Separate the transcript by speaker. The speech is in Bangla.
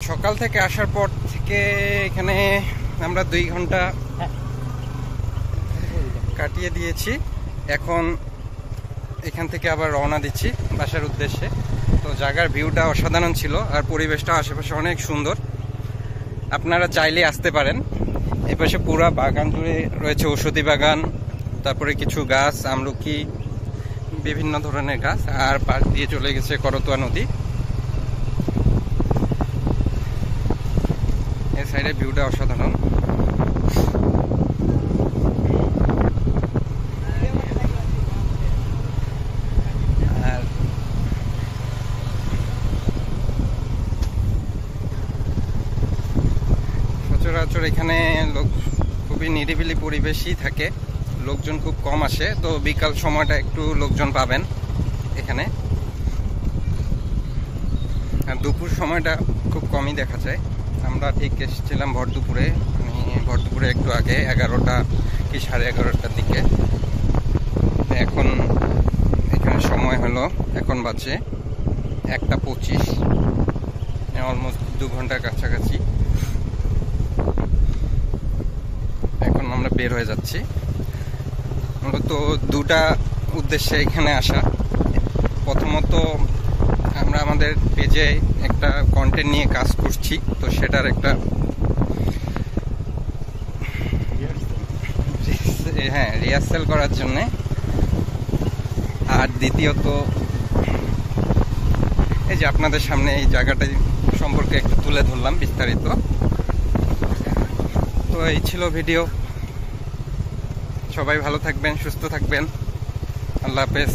Speaker 1: সকাল থেকে আসার পর থেকে এখানে আমরা 2 ঘন্টা কাটিয়ে দিয়েছি। এখন এখান থেকে আবার রওনা দিচ্ছি বাসার উদ্দেশ্যে। তো জায়গার ভিউটা অসাধারণ ছিল, আর পরিবেশটা আশেপাশে অনেক সুন্দর। আপনারা চাইলে আসতে পারেন। এপাশে পুরা বাগান জুড়ে রয়েছে ঔষধি বাগান, তারপরে কিছু গাছ, আমলকি, বিভিন্ন ধরনের গাছ, আর পাশ দিয়ে চলে গেছে করতোয়া নদী। এই সাইডে ভিউটা অসাধারণ। আর সচরাচর এখানে খুবই নিরিবিলি পরিবেশই থাকে, লোকজন খুব কম আসে। তো বিকাল সময়টা একটু লোকজন পাবেন এখানে, আর দুপুর সময়টা খুব কমই দেখা যায়। আমরা ঠিক এসেছিলাম ভর দুপুরে, একটু আগে 11টা কি 11:30টার দিকে। এখন এখানে সময় হলো, এখন বাজে 1:25, অলমোস্ট 2 ঘন্টার কাছাকাছি। এখন আমরা বের হয়ে যাচ্ছি। মূলত 2টা উদ্দেশ্যে এখানে আসা। প্রথমত, আমরা আমাদের পেজে একটা কন্টেন্ট নিয়ে কাজ করছি, তো সেটার একটা রিহার্সাল করার জন্যে। আর দ্বিতীয়ত, এই যে আপনাদের সামনে এই জায়গাটা সম্পর্কে একটু তুলে ধরলাম বিস্তারিত। তো এই ছিল ভিডিও। সবাই ভালো থাকবেন, সুস্থ থাকবেন। আল্লাহ হাফেজ।